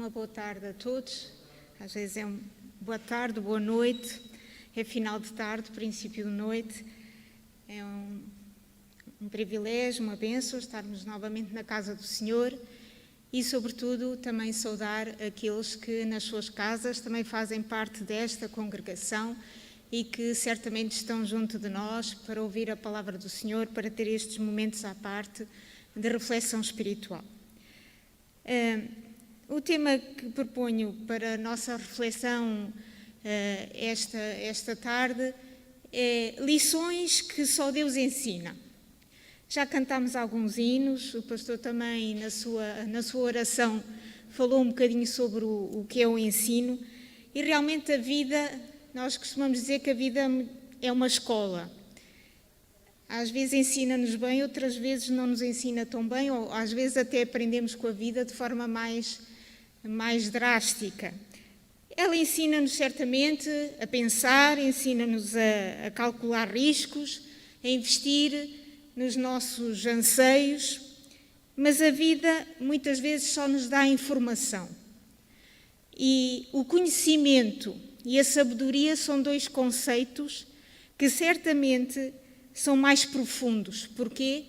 Uma boa tarde a todos. Às vezes é boa tarde, boa noite, é final de tarde, princípio de noite. É um privilégio, uma bênção estarmos novamente na casa do Senhor e, sobretudo, também saudar aqueles que nas suas casas também fazem parte desta congregação e que certamente estão junto de nós para ouvir a palavra do Senhor, para ter estes momentos à parte de reflexão espiritual. O tema que proponho para a nossa reflexão esta tarde é lições que só Deus ensina. Já cantámos alguns hinos, o pastor também na sua oração falou um bocadinho sobre o que é o ensino e realmente a vida, nós costumamos dizer que a vida é uma escola. Às vezes ensina-nos bem, outras vezes não nos ensina tão bem, ou às vezes até aprendemos com a vida de forma mais drástica. Ela ensina-nos certamente a pensar, ensina-nos a calcular riscos, a investir nos nossos anseios, mas a vida muitas vezes só nos dá informação. E o conhecimento e a sabedoria são dois conceitos que certamente são mais profundos. Porquê?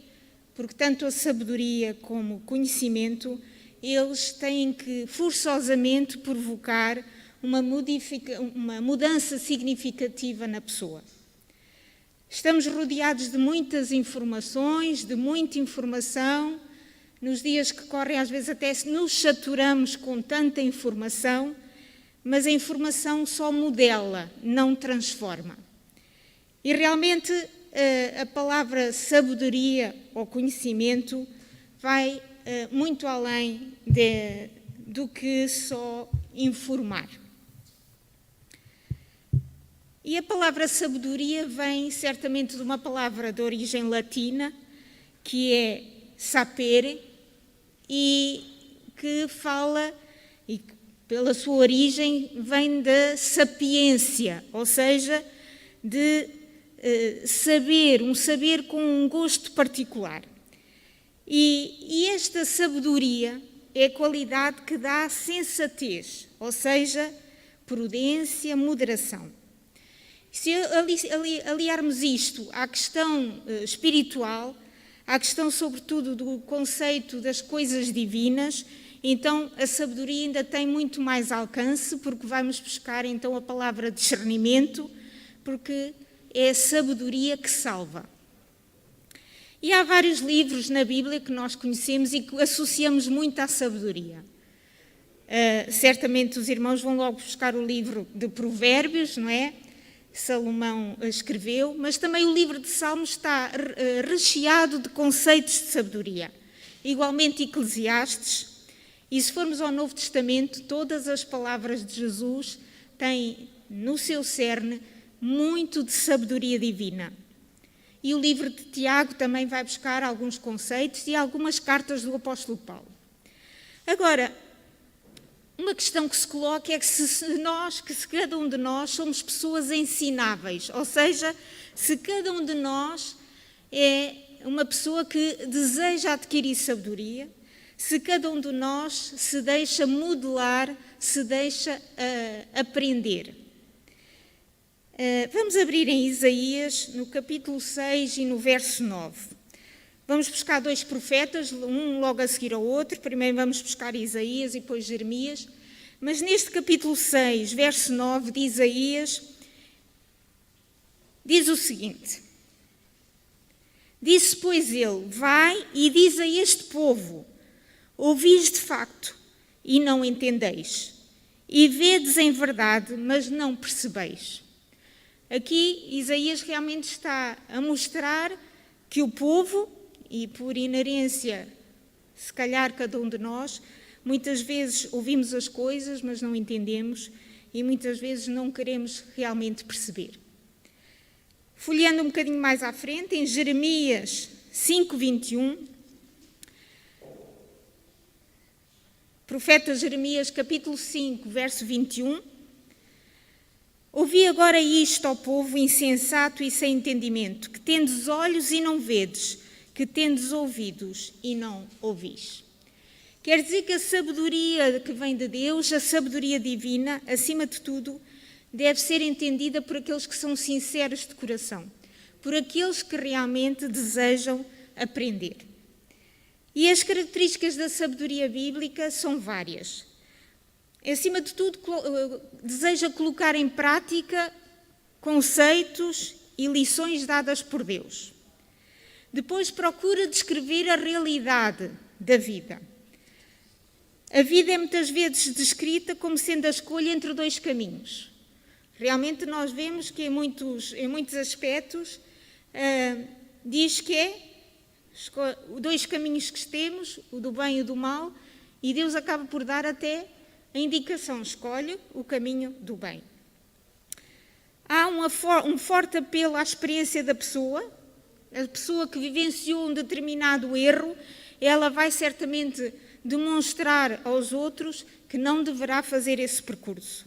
Porque tanto a sabedoria como o conhecimento, eles têm que forçosamente provocar uma mudança significativa na pessoa. Estamos rodeados de muitas informações, de muita informação. Nos dias que correm, às vezes até nos saturamos com tanta informação, mas a informação só modela, não transforma. E realmente a palavra sabedoria ou conhecimento vai muito além do que só informar. E a palavra sabedoria vem certamente de uma palavra de origem latina, que é sapere, e que fala, e pela sua origem, vem da sapiência, ou seja, de saber, um saber com um gosto particular. E esta sabedoria é a qualidade que dá sensatez, ou seja, prudência, moderação. Se aliarmos isto à questão espiritual, à questão sobretudo do conceito das coisas divinas, então a sabedoria ainda tem muito mais alcance, porque vamos buscar então a palavra discernimento, porque é a sabedoria que salva. E há vários livros na Bíblia que nós conhecemos e que associamos muito à sabedoria. Certamente os irmãos vão logo buscar o livro de Provérbios, não é? Salomão escreveu, mas também o livro de Salmos está recheado de conceitos de sabedoria. Igualmente Eclesiastes. E se formos ao Novo Testamento, todas as palavras de Jesus têm no seu cerne muito de sabedoria divina. E o livro de Tiago também vai buscar alguns conceitos e algumas cartas do apóstolo Paulo. Agora, uma questão que se coloca é que se cada um de nós somos pessoas ensináveis, ou seja, se cada um de nós é uma pessoa que deseja adquirir sabedoria, se cada um de nós se deixa modelar, se deixa aprender. Vamos abrir em Isaías, no capítulo 6 e no verso 9. Vamos buscar dois profetas, um logo a seguir ao outro. Primeiro vamos buscar Isaías e depois Jeremias. Mas neste capítulo 6, verso 9 de Isaías, diz o seguinte: Disse, pois ele, vai e diz a este povo, ouvis de facto e não entendeis, e vedes em verdade, mas não percebeis. Aqui Isaías realmente está a mostrar que o povo, e por inerência, se calhar cada um de nós, muitas vezes ouvimos as coisas, mas não entendemos, e muitas vezes não queremos realmente perceber. Folheando um bocadinho mais à frente, em Jeremias 5:21, profeta Jeremias, capítulo 5, verso 21, ouvi agora isto, ó povo insensato e sem entendimento, que tendes olhos e não vedes, que tendes ouvidos e não ouvis. Quer dizer que a sabedoria que vem de Deus, a sabedoria divina, acima de tudo, deve ser entendida por aqueles que são sinceros de coração, por aqueles que realmente desejam aprender. E as características da sabedoria bíblica são várias. Acima de tudo, deseja colocar em prática conceitos e lições dadas por Deus. Depois procura descrever a realidade da vida. A vida é muitas vezes descrita como sendo a escolha entre dois caminhos. Realmente nós vemos que em muitos aspectos diz que é dois caminhos que temos, o do bem e o do mal, e Deus acaba por dar até a indicação, escolhe o caminho do bem. Há um forte apelo à experiência da pessoa, a pessoa que vivenciou um determinado erro, ela vai certamente demonstrar aos outros que não deverá fazer esse percurso.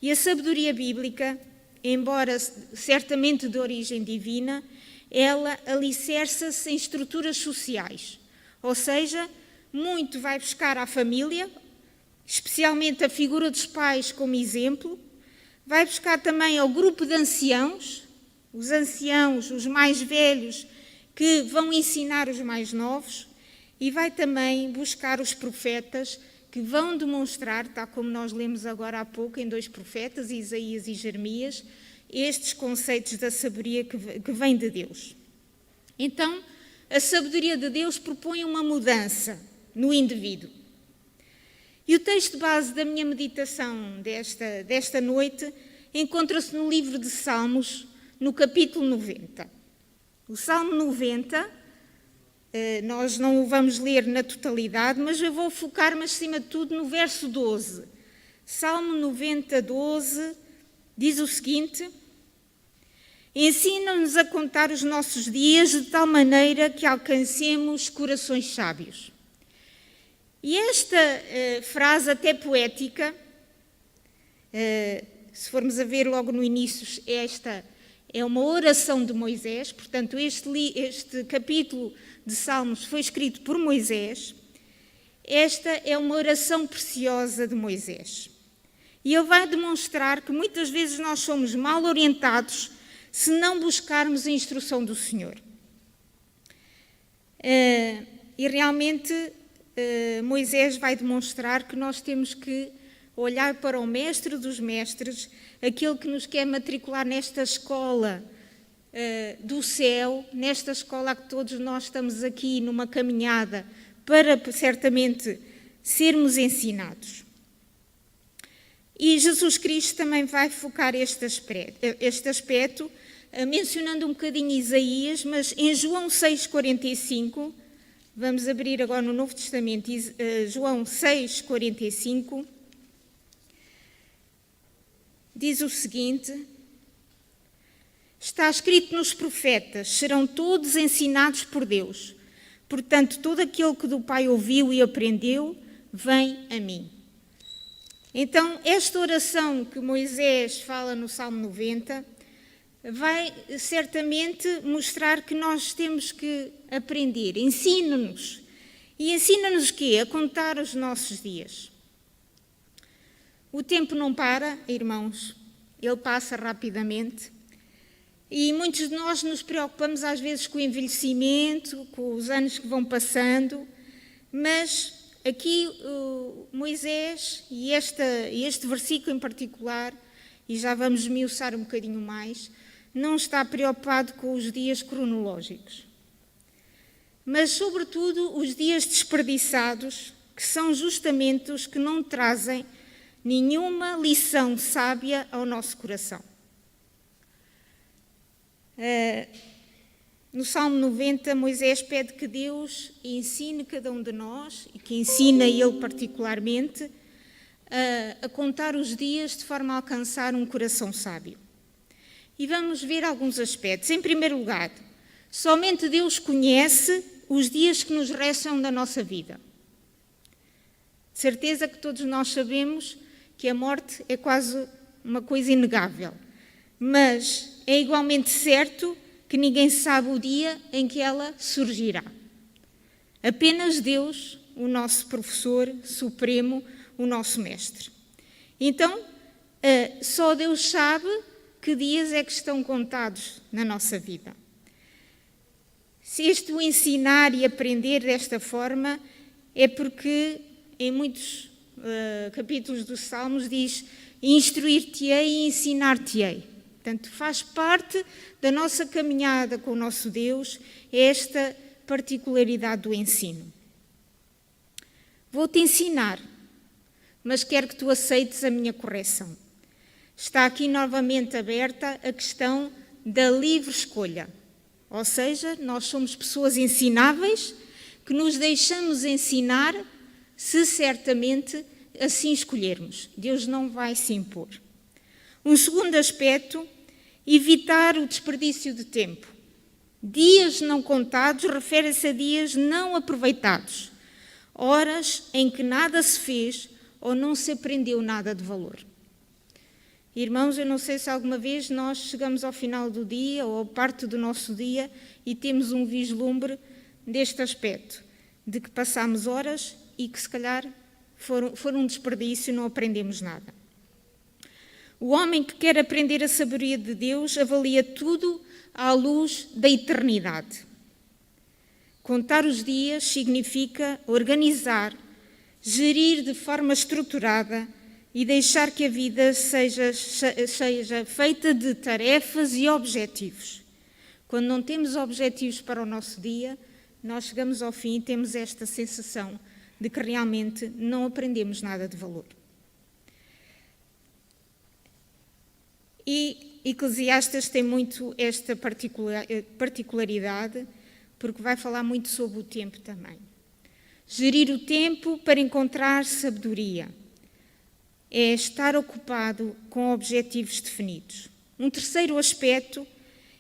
E a sabedoria bíblica, embora certamente de origem divina, ela alicerça-se em estruturas sociais, ou seja, muito vai buscar à família, especialmente a figura dos pais como exemplo, vai buscar também ao grupo de anciãos, os anciãos, os mais velhos, que vão ensinar os mais novos, e vai também buscar os profetas, que vão demonstrar, tal como nós lemos agora há pouco em 2 profetas, Isaías e Jeremias, estes conceitos da sabedoria que vem de Deus. Então, a sabedoria de Deus propõe uma mudança no indivíduo. E o texto base da minha meditação desta noite encontra-se no livro de Salmos, no capítulo 90. O Salmo 90, nós não o vamos ler na totalidade, mas eu vou focar-me acima de tudo no verso 12. Salmo 90, 12, diz o seguinte: ensina-nos a contar os nossos dias de tal maneira que alcancemos corações sábios. E esta frase até poética, se formos a ver logo no início, esta é uma oração de Moisés, portanto este capítulo de Salmos foi escrito por Moisés. Esta é uma oração preciosa de Moisés. E ele vai demonstrar que muitas vezes nós somos mal orientados se não buscarmos a instrução do Senhor. E realmente Moisés vai demonstrar que nós temos que olhar para o mestre dos mestres, aquele que nos quer matricular nesta escola do céu, nesta escola a que todos nós estamos aqui numa caminhada para certamente sermos ensinados. E Jesus Cristo também vai focar este aspecto, mencionando um bocadinho Isaías, mas em João 6,45, vamos abrir agora no Novo Testamento, João 6,45, diz o seguinte: está escrito nos profetas, serão todos ensinados por Deus. Portanto, todo aquele que do Pai ouviu e aprendeu, vem a mim. Então, esta oração que Moisés fala no Salmo 90 vai certamente mostrar que nós temos que aprender. Ensina-nos. E ensina-nos o quê? A contar os nossos dias. O tempo não para, irmãos. Ele passa rapidamente. E muitos de nós nos preocupamos às vezes com o envelhecimento, com os anos que vão passando, mas aqui Moisés, e este versículo em particular, e já vamos esmiuçar um bocadinho mais, não está preocupado com os dias cronológicos, mas sobretudo os dias desperdiçados, que são justamente os que não trazem nenhuma lição sábia ao nosso coração. No Salmo 90, Moisés pede que Deus ensine cada um de nós, e que ensina ele particularmente, a contar os dias de forma a alcançar um coração sábio. E vamos ver alguns aspectos. Em primeiro lugar, somente Deus conhece os dias que nos restam da nossa vida. De certeza que todos nós sabemos que a morte é quase uma coisa inegável, mas é igualmente certo que ninguém sabe o dia em que ela surgirá. Apenas Deus o nosso professor supremo, o nosso mestre. Então, só Deus sabe que dias é que estão contados na nossa vida. Se este o ensinar e aprender desta forma, é porque em muitos capítulos dos Salmos diz: instruir-te-ei e ensinar-te-ei. Portanto, faz parte da nossa caminhada com o nosso Deus esta particularidade do ensino. Vou-te ensinar, mas quero que tu aceites a minha correção. Está aqui novamente aberta a questão da livre escolha. Ou seja, nós somos pessoas ensináveis que nos deixamos ensinar se certamente assim escolhermos. Deus não vai se impor. Um segundo aspecto, evitar o desperdício de tempo. Dias não contados refere-se a dias não aproveitados, horas em que nada se fez ou não se aprendeu nada de valor. Irmãos, eu não sei se alguma vez nós chegamos ao final do dia ou parte do nosso dia e temos um vislumbre deste aspecto, de que passamos horas e que se calhar foram um desperdício e não aprendemos nada. O homem que quer aprender a sabedoria de Deus avalia tudo à luz da eternidade. Contar os dias significa organizar, gerir de forma estruturada e deixar que a vida seja feita de tarefas e objetivos. Quando não temos objetivos para o nosso dia, nós chegamos ao fim e temos esta sensação de que realmente não aprendemos nada de valor. E Eclesiastes tem muito esta particularidade, porque vai falar muito sobre o tempo também. Gerir o tempo para encontrar sabedoria é estar ocupado com objetivos definidos. Um terceiro aspecto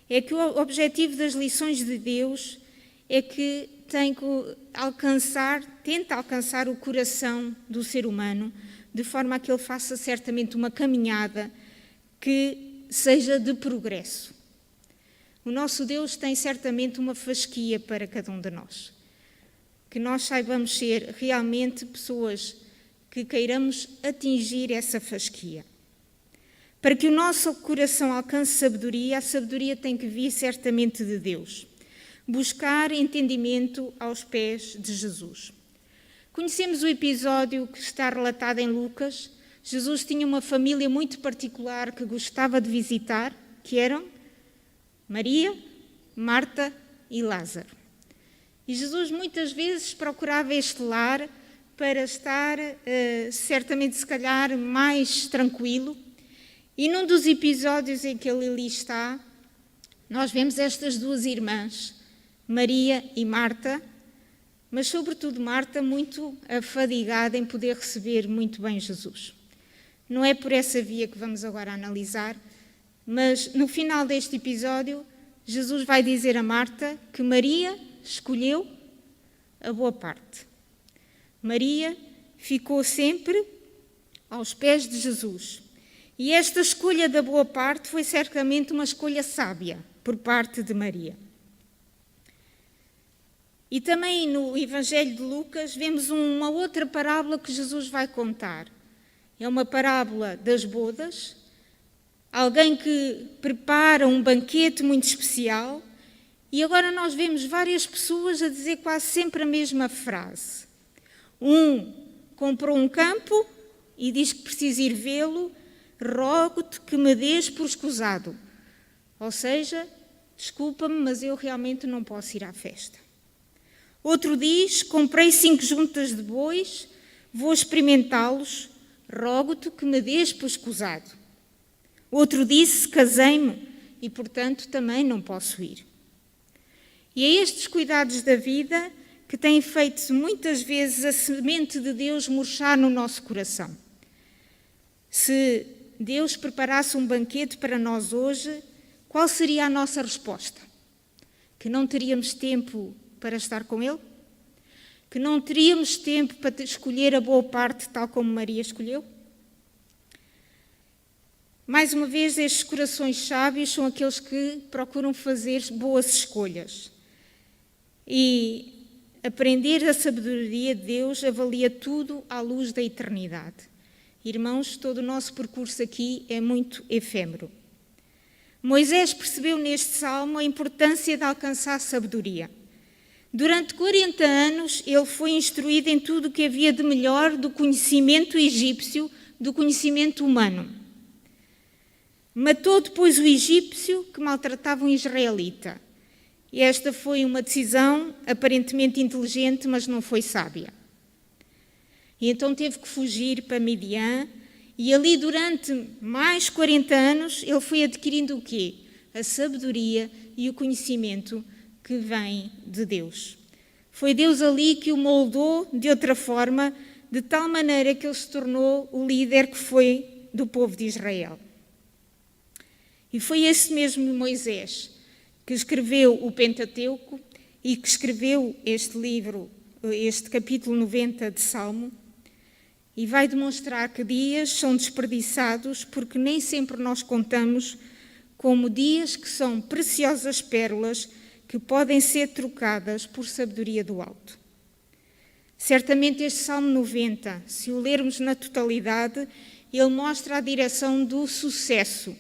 é que o objetivo das lições de Deus é que tenta alcançar o coração do ser humano, de forma a que ele faça certamente uma caminhada que seja de progresso. O nosso Deus tem certamente uma fasquia para cada um de nós. Que nós saibamos ser realmente pessoas que queiramos atingir essa fasquia. Para que o nosso coração alcance sabedoria, a sabedoria tem que vir certamente de Deus. Buscar entendimento aos pés de Jesus. Conhecemos o episódio que está relatado em Lucas. Jesus tinha uma família muito particular que gostava de visitar, que eram Maria, Marta e Lázaro. E Jesus muitas vezes procurava este lar para estar, certamente, se calhar, mais tranquilo. E num dos episódios em que ele ali está, nós vemos estas duas irmãs, Maria e Marta, mas sobretudo Marta muito afadigada em poder receber muito bem Jesus. Não é por essa via que vamos agora analisar, mas no final deste episódio, Jesus vai dizer a Marta que Maria escolheu a boa parte. Maria ficou sempre aos pés de Jesus. E esta escolha da boa parte foi certamente uma escolha sábia por parte de Maria. E também no Evangelho de Lucas vemos uma outra parábola que Jesus vai contar. É uma parábola das bodas, alguém que prepara um banquete muito especial, e agora nós vemos várias pessoas a dizer quase sempre a mesma frase. Um comprou um campo e diz que precisa ir vê-lo, rogo-te que me dês por escusado. Ou seja, desculpa-me, mas eu realmente não posso ir à festa. Outro diz, comprei 5 juntas de bois, vou experimentá-los, rogo-te que me dês por escusado. Outro disse, casei-me e, portanto, também não posso ir. E é estes cuidados da vida que têm feito muitas vezes a semente de Deus murchar no nosso coração. Se Deus preparasse um banquete para nós hoje, qual seria a nossa resposta? Que não teríamos tempo para estar com Ele? Que não teríamos tempo para escolher a boa parte tal como Maria escolheu? Mais uma vez, estes corações sábios são aqueles que procuram fazer boas escolhas. E aprender a sabedoria de Deus avalia tudo à luz da eternidade. Irmãos, todo o nosso percurso aqui é muito efêmero. Moisés percebeu neste salmo a importância de alcançar sabedoria. Durante 40 anos, ele foi instruído em tudo o que havia de melhor do conhecimento egípcio, do conhecimento humano. Matou depois o egípcio que maltratava um israelita. E esta foi uma decisão aparentemente inteligente, mas não foi sábia. E então teve que fugir para Midian, e ali durante mais 40 anos ele foi adquirindo o quê? A sabedoria e o conhecimento que vem de Deus. Foi Deus ali que o moldou de outra forma, de tal maneira que ele se tornou o líder que foi do povo de Israel. E foi esse mesmo Moisés que escreveu o Pentateuco e que escreveu este livro, este capítulo 90 de Salmo, e vai demonstrar que dias são desperdiçados porque nem sempre nós contamos como dias que são preciosas pérolas que podem ser trocadas por sabedoria do alto. Certamente este Salmo 90, se o lermos na totalidade, ele mostra a direção do sucesso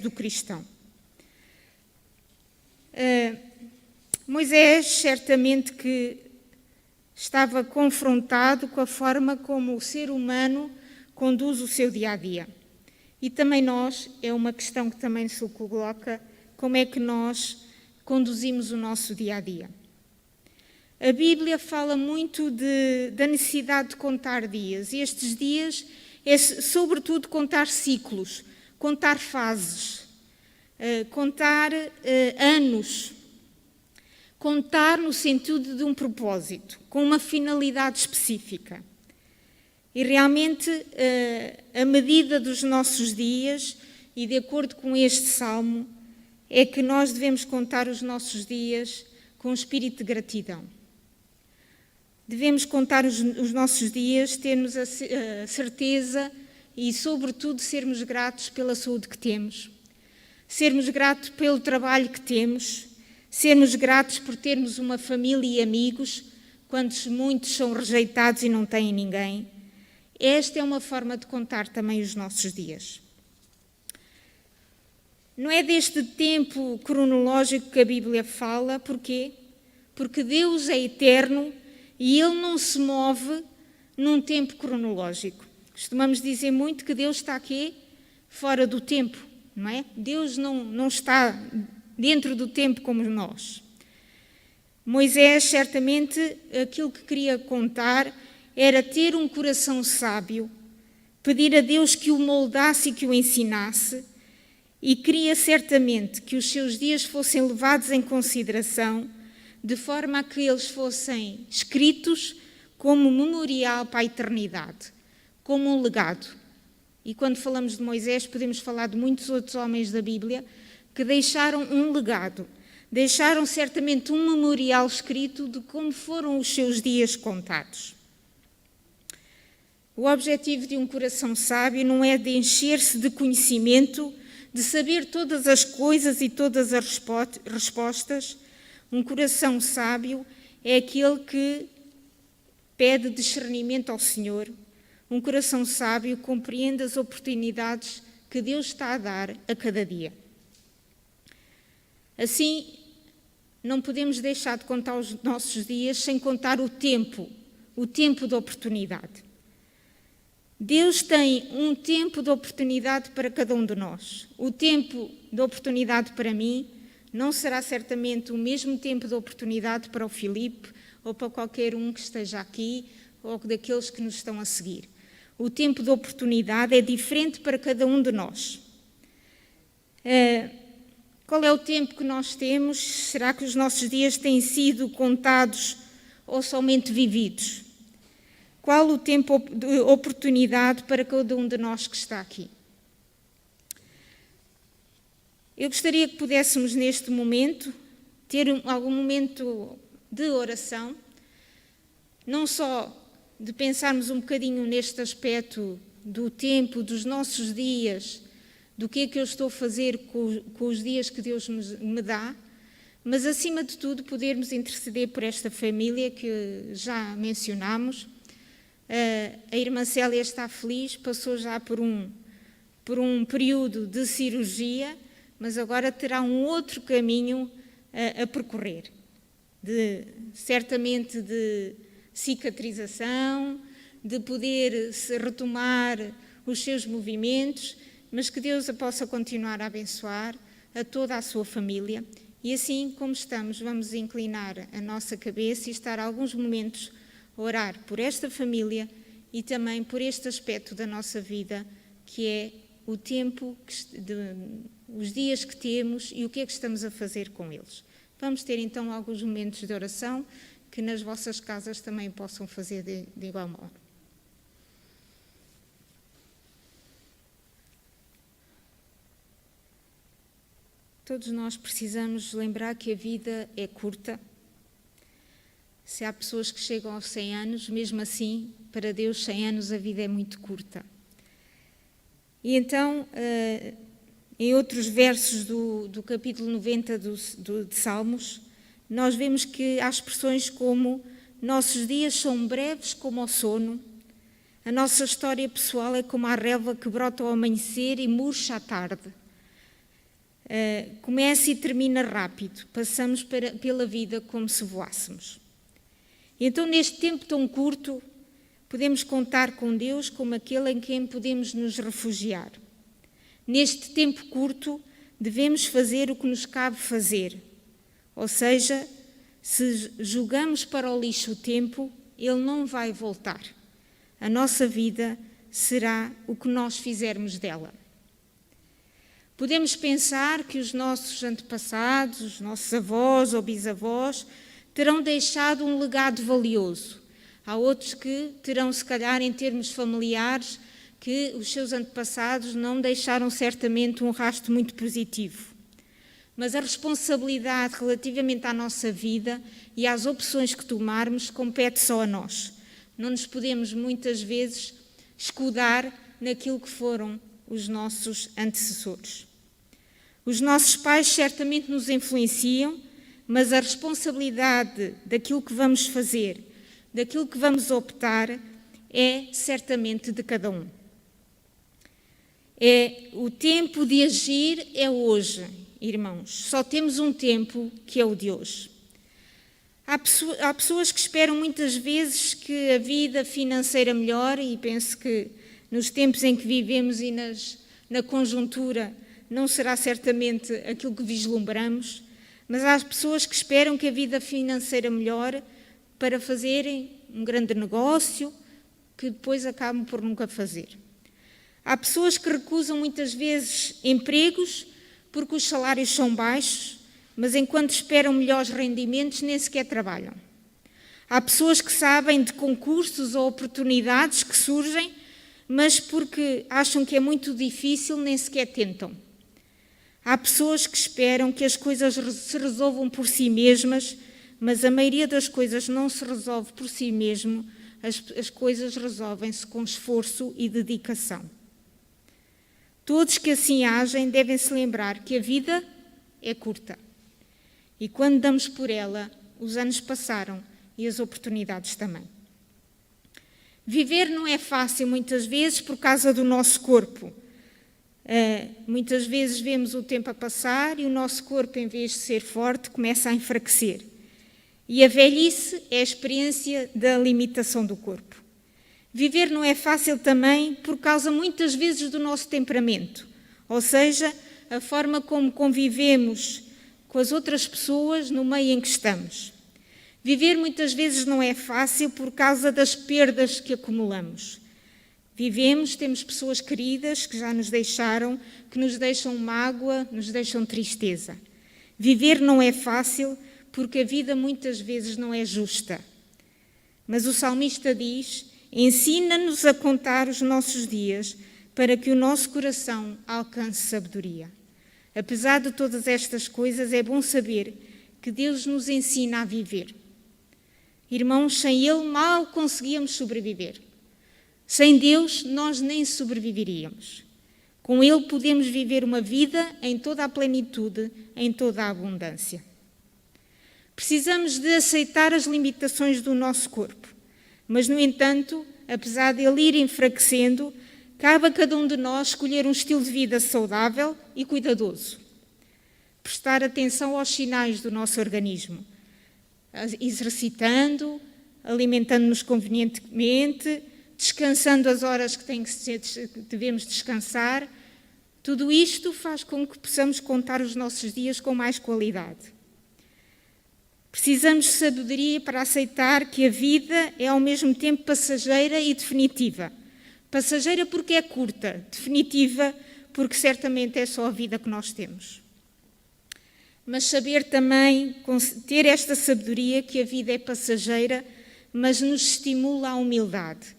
do cristão. Moisés certamente que estava confrontado com a forma como o ser humano conduz o seu dia-a-dia. E também nós, é uma questão que também se coloca, como é que nós conduzimos o nosso dia-a-dia. A Bíblia fala muito da necessidade de contar dias, e estes dias é sobretudo contar ciclos, contar fases, contar anos, contar no sentido de um propósito, com uma finalidade específica. E realmente, a medida dos nossos dias, e de acordo com este salmo, é que nós devemos contar os nossos dias com espírito de gratidão. Devemos contar os nossos dias, termos a certeza e, sobretudo, sermos gratos pela saúde que temos, sermos gratos pelo trabalho que temos, sermos gratos por termos uma família e amigos, quando muitos são rejeitados e não têm ninguém. Esta é uma forma de contar também os nossos dias. Não é deste tempo cronológico que a Bíblia fala, porquê? Porque Deus é eterno e Ele não se move num tempo cronológico. Costumamos dizer muito que Deus está aqui fora do tempo, não é? Deus não está dentro do tempo como nós. Moisés, certamente, aquilo que queria contar era ter um coração sábio, pedir a Deus que o moldasse e que o ensinasse, e queria certamente que os seus dias fossem levados em consideração, de forma a que eles fossem escritos como memorial para a eternidade, como um legado. E quando falamos de Moisés, podemos falar de muitos outros homens da Bíblia que deixaram um legado, deixaram certamente um memorial escrito de como foram os seus dias contados. O objetivo de um coração sábio não é de encher-se de conhecimento, de saber todas as coisas e todas as respostas. Um coração sábio é aquele que pede discernimento ao Senhor. Um coração sábio compreende as oportunidades que Deus está a dar a cada dia. Assim, não podemos deixar de contar os nossos dias sem contar o tempo de oportunidade. Deus tem um tempo de oportunidade para cada um de nós. O tempo de oportunidade para mim não será certamente o mesmo tempo de oportunidade para o Filipe ou para qualquer um que esteja aqui ou daqueles que nos estão a seguir. O tempo de oportunidade é diferente para cada um de nós. Qual é o tempo que nós temos? Será que os nossos dias têm sido contados ou somente vividos? Qual o tempo de oportunidade para cada um de nós que está aqui? Eu gostaria que pudéssemos, neste momento, ter algum momento de oração, não só de pensarmos um bocadinho neste aspecto do tempo, dos nossos dias, do que é que eu estou a fazer com os dias que Deus me dá, mas acima de tudo podermos interceder por esta família que já mencionámos. A irmã Célia está feliz, passou já por um período de cirurgia, mas agora terá um outro caminho a percorrer, certamente de cicatrização, de poder se retomar os seus movimentos, mas que Deus a possa continuar a abençoar a toda a sua família. E assim como estamos, vamos inclinar a nossa cabeça e estar alguns momentos a orar por esta família e também por este aspecto da nossa vida, que é o tempo, os dias que temos e o que é que estamos a fazer com eles. Vamos ter então alguns momentos de oração que nas vossas casas também possam fazer de igual modo. Todos nós precisamos lembrar que a vida é curta. Se há pessoas que chegam aos 100 anos, mesmo assim, para Deus 100 anos a vida é muito curta. E então, em outros versos do capítulo 90 de Salmos, nós vemos que há expressões como: nossos dias são breves como o sono, a nossa história pessoal é como a relva que brota ao amanhecer e murcha à tarde. Começa e termina rápido, passamos pela vida como se voássemos. E então, neste tempo tão curto, podemos contar com Deus como aquele em quem podemos nos refugiar. Neste tempo curto, devemos fazer o que nos cabe fazer. Ou seja, se jogamos para o lixo o tempo, ele não vai voltar. A nossa vida será o que nós fizermos dela. Podemos pensar que os nossos antepassados, os nossos avós ou bisavós, terão deixado um legado valioso. Há outros que terão, se calhar, em termos familiares, que os seus antepassados não deixaram certamente um rastro muito positivo. Mas a responsabilidade relativamente à nossa vida e às opções que tomarmos compete só a nós. Não nos podemos, muitas vezes, escudar naquilo que foram os nossos antecessores. Os nossos pais certamente nos influenciam, mas a responsabilidade daquilo que vamos fazer, daquilo que vamos optar, é certamente de cada um. O tempo de agir é hoje, irmãos. Só temos um tempo que é o de hoje. Há pessoas que esperam muitas vezes que a vida financeira melhore, e penso que nos tempos em que vivemos e na conjuntura não será certamente aquilo que vislumbramos, mas há pessoas que esperam que a vida financeira melhore para fazerem um grande negócio que depois acabam por nunca fazer. Há pessoas que recusam muitas vezes empregos porque os salários são baixos, mas enquanto esperam melhores rendimentos nem sequer trabalham. Há pessoas que sabem de concursos ou oportunidades que surgem, mas porque acham que é muito difícil nem sequer tentam. Há pessoas que esperam que as coisas se resolvam por si mesmas, mas a maioria das coisas não se resolve por si mesmo, as coisas resolvem-se com esforço e dedicação. Todos que assim agem devem se lembrar que a vida é curta. E quando damos por ela, os anos passaram e as oportunidades também. Viver não é fácil muitas vezes por causa do nosso corpo. Muitas vezes vemos o tempo a passar e o nosso corpo, em vez de ser forte, começa a enfraquecer. E a velhice é a experiência da limitação do corpo. Viver não é fácil também por causa muitas vezes do nosso temperamento, ou seja, a forma como convivemos com as outras pessoas no meio em que estamos. Viver muitas vezes não é fácil por causa das perdas que acumulamos. Vivemos, temos pessoas queridas que já nos deixaram, que nos deixam mágoa, nos deixam tristeza. Viver não é fácil porque a vida muitas vezes não é justa. Mas o salmista diz: ensina-nos a contar os nossos dias para que o nosso coração alcance sabedoria. Apesar de todas estas coisas, é bom saber que Deus nos ensina a viver. Irmãos, sem Ele mal conseguíamos sobreviver. Sem Deus, nós nem sobreviveríamos. Com Ele podemos viver uma vida em toda a plenitude, em toda a abundância. Precisamos de aceitar as limitações do nosso corpo, mas, no entanto, apesar de ele ir enfraquecendo, cabe a cada um de nós escolher um estilo de vida saudável e cuidadoso. Prestar atenção aos sinais do nosso organismo, exercitando, alimentando-nos convenientemente, descansando as horas que devemos descansar. Tudo isto faz com que possamos contar os nossos dias com mais qualidade. Precisamos de sabedoria para aceitar que a vida é ao mesmo tempo passageira e definitiva. Passageira porque é curta, definitiva porque certamente é só a vida que nós temos. Mas saber também, ter esta sabedoria que a vida é passageira, mas nos estimula à humildade.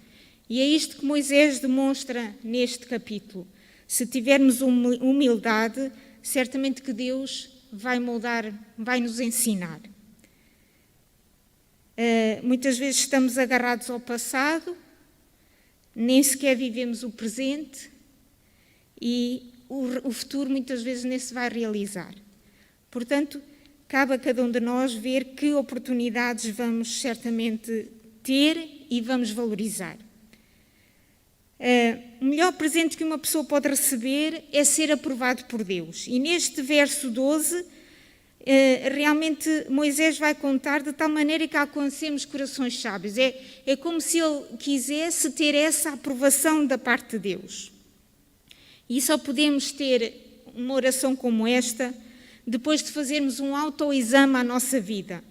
E é isto que Moisés demonstra neste capítulo. Se tivermos humildade, certamente que Deus vai moldar, vai nos ensinar. Muitas vezes estamos agarrados ao passado, nem sequer vivemos o presente e o futuro muitas vezes nem se vai realizar. Portanto, cabe a cada um de nós ver que oportunidades vamos certamente ter e vamos valorizar. O melhor presente que uma pessoa pode receber é ser aprovado por Deus. E neste verso 12, realmente Moisés vai contar de tal maneira que alcancemos corações sábios. É como se ele quisesse ter essa aprovação da parte de Deus. E só podemos ter uma oração como esta depois de fazermos um autoexame à nossa vida.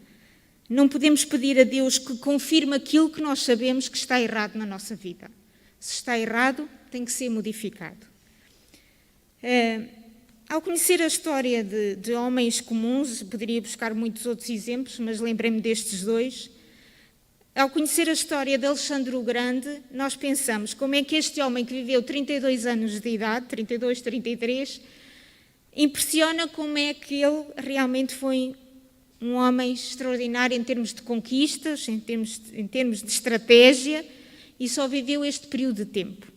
Não podemos pedir a Deus que confirme aquilo que nós sabemos que está errado na nossa vida. Se está errado, tem que ser modificado. Ao conhecer a história de homens comuns, poderia buscar muitos outros exemplos, mas lembrei-me destes dois. Ao conhecer a história de Alexandre o Grande, nós pensamos como é que este homem que viveu 32 anos de idade, 32, 33, impressiona como é que ele realmente foi um homem extraordinário em termos de conquistas, em termos de estratégia, e só viveu este período de tempo.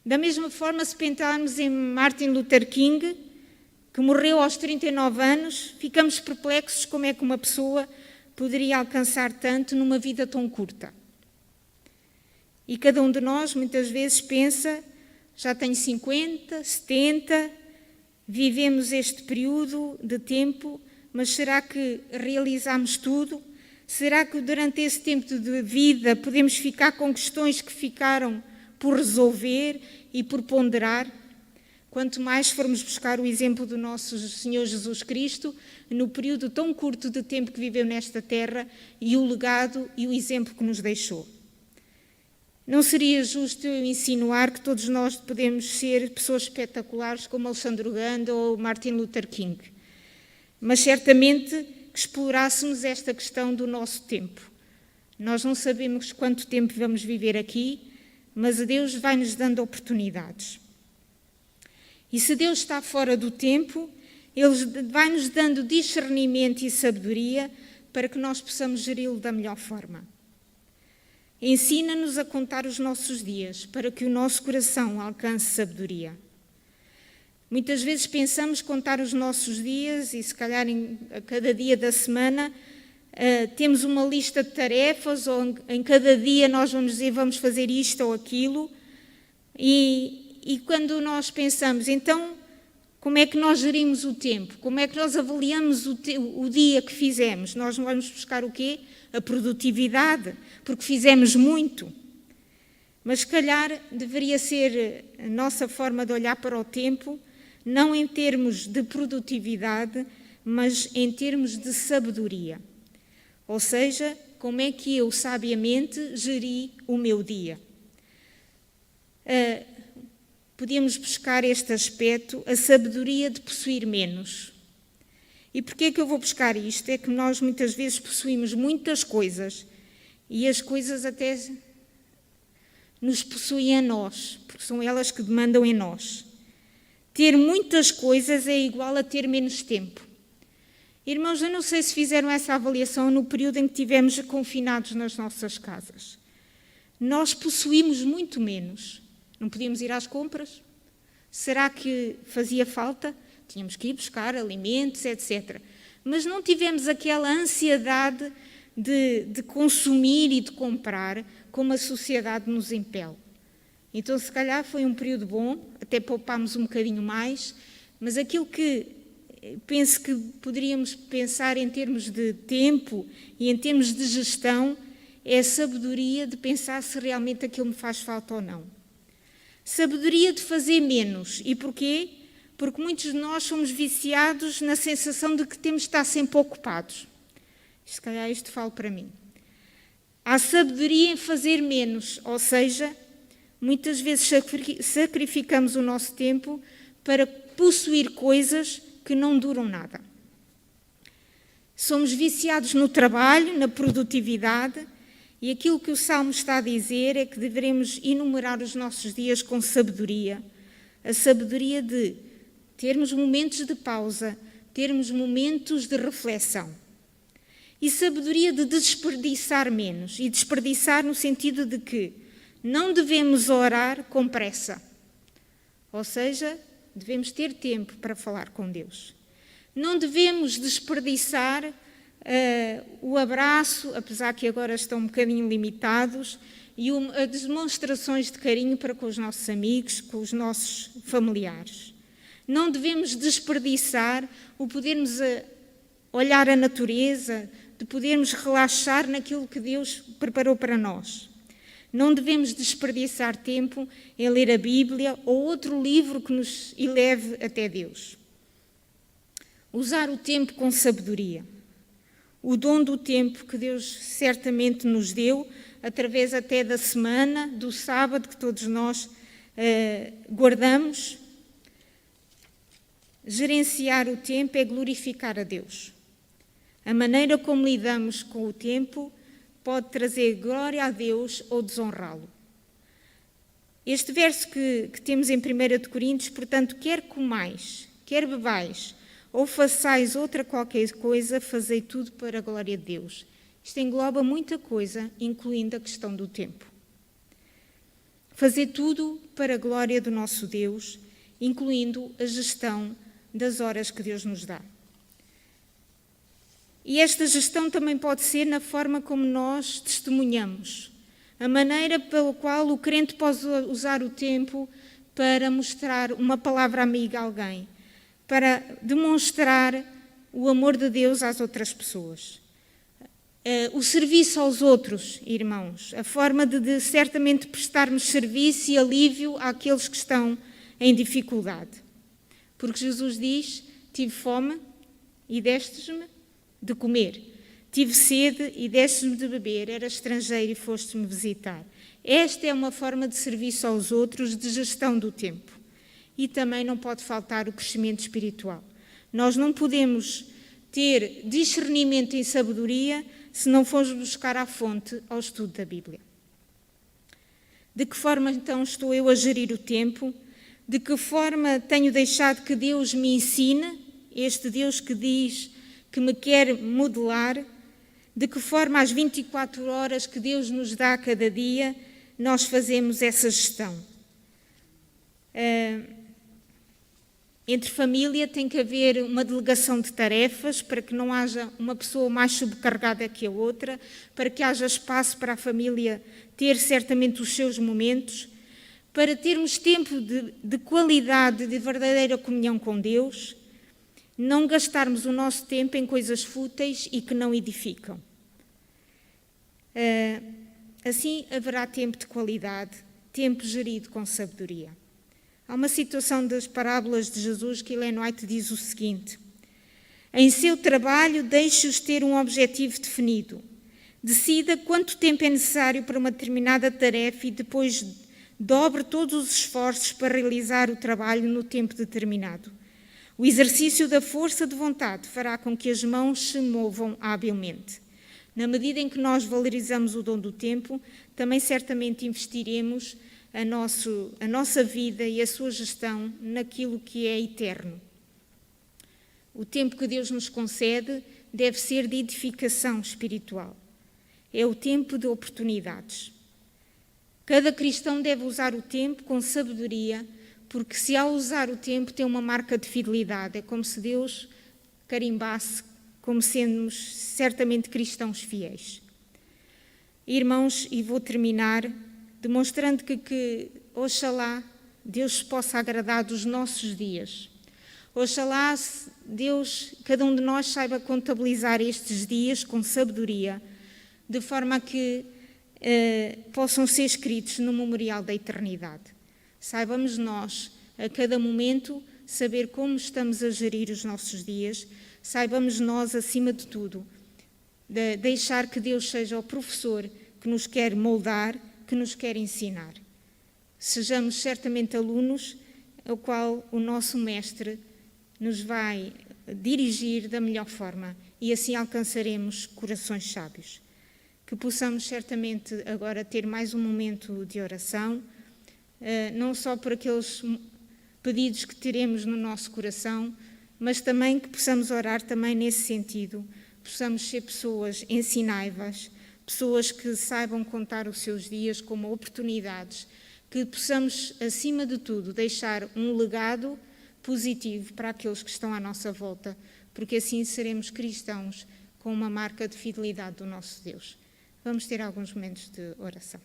Da mesma forma, se pensarmos em Martin Luther King, que morreu aos 39 anos, ficamos perplexos como é que uma pessoa poderia alcançar tanto numa vida tão curta. E cada um de nós muitas vezes pensa, já tenho 50, 70, vivemos este período de tempo, mas será que realizamos tudo? Será que durante esse tempo de vida podemos ficar com questões que ficaram por resolver e por ponderar? Quanto mais formos buscar o exemplo do nosso Senhor Jesus Cristo, no período tão curto de tempo que viveu nesta terra e o legado e o exemplo que nos deixou. Não seria justo eu insinuar que todos nós podemos ser pessoas espetaculares como Alexandre o Grande ou Martin Luther King, mas certamente que explorássemos esta questão do nosso tempo. Nós não sabemos quanto tempo vamos viver aqui, mas Deus vai nos dando oportunidades. E se Deus está fora do tempo, Ele vai nos dando discernimento e sabedoria para que nós possamos geri-lo da melhor forma. Ensina-nos a contar os nossos dias para que o nosso coração alcance sabedoria. Muitas vezes pensamos contar os nossos dias e se calhar a cada dia da semana temos uma lista de tarefas ou em cada dia nós vamos dizer vamos fazer isto ou aquilo e quando nós pensamos, então como é que nós gerimos o tempo? Como é que nós avaliamos o dia que fizemos? Nós vamos buscar o quê? A produtividade, porque fizemos muito. Mas se calhar deveria ser a nossa forma de olhar para o tempo, não em termos de produtividade, mas em termos de sabedoria. Ou seja, como é que eu sabiamente geri o meu dia? Podíamos buscar este aspecto, a sabedoria de possuir menos. E porquê é que eu vou buscar isto? É que nós muitas vezes possuímos muitas coisas e as coisas até nos possuem a nós, porque são elas que demandam em nós. Ter muitas coisas é igual a ter menos tempo. Irmãos, eu não sei se fizeram essa avaliação no período em que estivemos confinados nas nossas casas. Nós possuímos muito menos. Não podíamos ir às compras? Será que fazia falta? Tínhamos que ir buscar alimentos, etc. mas não tivemos aquela ansiedade de consumir e de comprar como a sociedade nos impele. Então, se calhar foi um período bom, até poupámos um bocadinho mais, mas aquilo que penso que poderíamos pensar em termos de tempo e em termos de gestão é a sabedoria de pensar se realmente aquilo me faz falta ou não. Sabedoria de fazer menos. E porquê? Porque muitos de nós somos viciados na sensação de que temos de estar sempre ocupados. Se calhar isto falo para mim. Há sabedoria em fazer menos, ou seja, muitas vezes sacrificamos o nosso tempo para possuir coisas que não duram nada. Somos viciados no trabalho, na produtividade, e aquilo que o Salmo está a dizer é que devemos enumerar os nossos dias com sabedoria. A sabedoria de termos momentos de pausa, termos momentos de reflexão. E sabedoria de desperdiçar menos. E desperdiçar no sentido de que não devemos orar com pressa. Ou seja, devemos ter tempo para falar com Deus. Não devemos desperdiçar o abraço, apesar que agora estão um bocadinho limitados, e as demonstrações de carinho para com os nossos amigos, com os nossos familiares. Não devemos desperdiçar o podermos olhar a natureza, de podermos relaxar naquilo que Deus preparou para nós. Não devemos desperdiçar tempo em ler a Bíblia ou outro livro que nos eleve até Deus. Usar o tempo com sabedoria. O dom do tempo que Deus certamente nos deu, através até da semana, do sábado que todos nós guardamos. Gerenciar o tempo é glorificar a Deus. A maneira como lidamos com o tempo pode trazer glória a Deus ou desonrá-lo. Este verso que temos em 1 Coríntios, portanto, quer comais, quer bebais, ou façais outra qualquer coisa, fazei tudo para a glória de Deus. Isto engloba muita coisa, incluindo a questão do tempo. Fazer tudo para a glória do nosso Deus, incluindo a gestão das horas que Deus nos dá. E esta gestão também pode ser na forma como nós testemunhamos, a maneira pela qual o crente pode usar o tempo para mostrar uma palavra amiga a alguém, para demonstrar o amor de Deus às outras pessoas. O serviço aos outros, irmãos, a forma de certamente prestarmos serviço e alívio àqueles que estão em dificuldade. Porque Jesus diz, tive fome e destes-me de comer. Tive sede e deste-me de beber, era estrangeiro e foste-me visitar. Esta é uma forma de serviço aos outros, de gestão do tempo. E também não pode faltar o crescimento espiritual. Nós não podemos ter discernimento e sabedoria se não formos buscar à fonte ao estudo da Bíblia. De que forma então estou eu a gerir o tempo? De que forma tenho deixado que Deus me ensine, este Deus que diz que me quer modelar? De que forma, às 24 horas que Deus nos dá a cada dia, nós fazemos essa gestão? Entre família tem que haver uma delegação de tarefas para que não haja uma pessoa mais sobrecarregada que a outra, para que haja espaço para a família ter certamente os seus momentos, para termos tempo de qualidade, de verdadeira comunhão com Deus, não gastarmos o nosso tempo em coisas fúteis e que não edificam. Assim haverá tempo de qualidade, tempo gerido com sabedoria. Há uma situação das parábolas de Jesus que Ellen White diz o seguinte: em seu trabalho, deixe-os ter um objetivo definido. Decida quanto tempo é necessário para uma determinada tarefa e depois dobre todos os esforços para realizar o trabalho no tempo determinado. O exercício da força de vontade fará com que as mãos se movam habilmente. Na medida em que nós valorizamos o dom do tempo, também certamente investiremos a nossa vida e a sua gestão naquilo que é eterno. O tempo que Deus nos concede deve ser de edificação espiritual. É o tempo de oportunidades. Cada cristão deve usar o tempo com sabedoria, porque se ao usar o tempo tem uma marca de fidelidade. É como se Deus carimbasse como sendo certamente cristãos fiéis. Irmãos, e vou terminar demonstrando que oxalá Deus possa agradar dos nossos dias. Oxalá Deus, cada um de nós saiba contabilizar estes dias com sabedoria, de forma a que possam ser escritos no memorial da eternidade. Saibamos nós, a cada momento, saber como estamos a gerir os nossos dias. Saibamos nós, acima de tudo, deixar que Deus seja o professor que nos quer moldar, que nos quer ensinar. Sejamos certamente alunos ao qual o nosso Mestre nos vai dirigir da melhor forma e assim alcançaremos corações sábios. Que possamos certamente agora ter mais um momento de oração, não só por aqueles pedidos que teremos no nosso coração, mas também que possamos orar também nesse sentido, possamos ser pessoas ensináveis, pessoas que saibam contar os seus dias como oportunidades, que possamos, acima de tudo, deixar um legado positivo para aqueles que estão à nossa volta, porque assim seremos cristãos com uma marca de fidelidade do nosso Deus. Vamos ter alguns momentos de oração.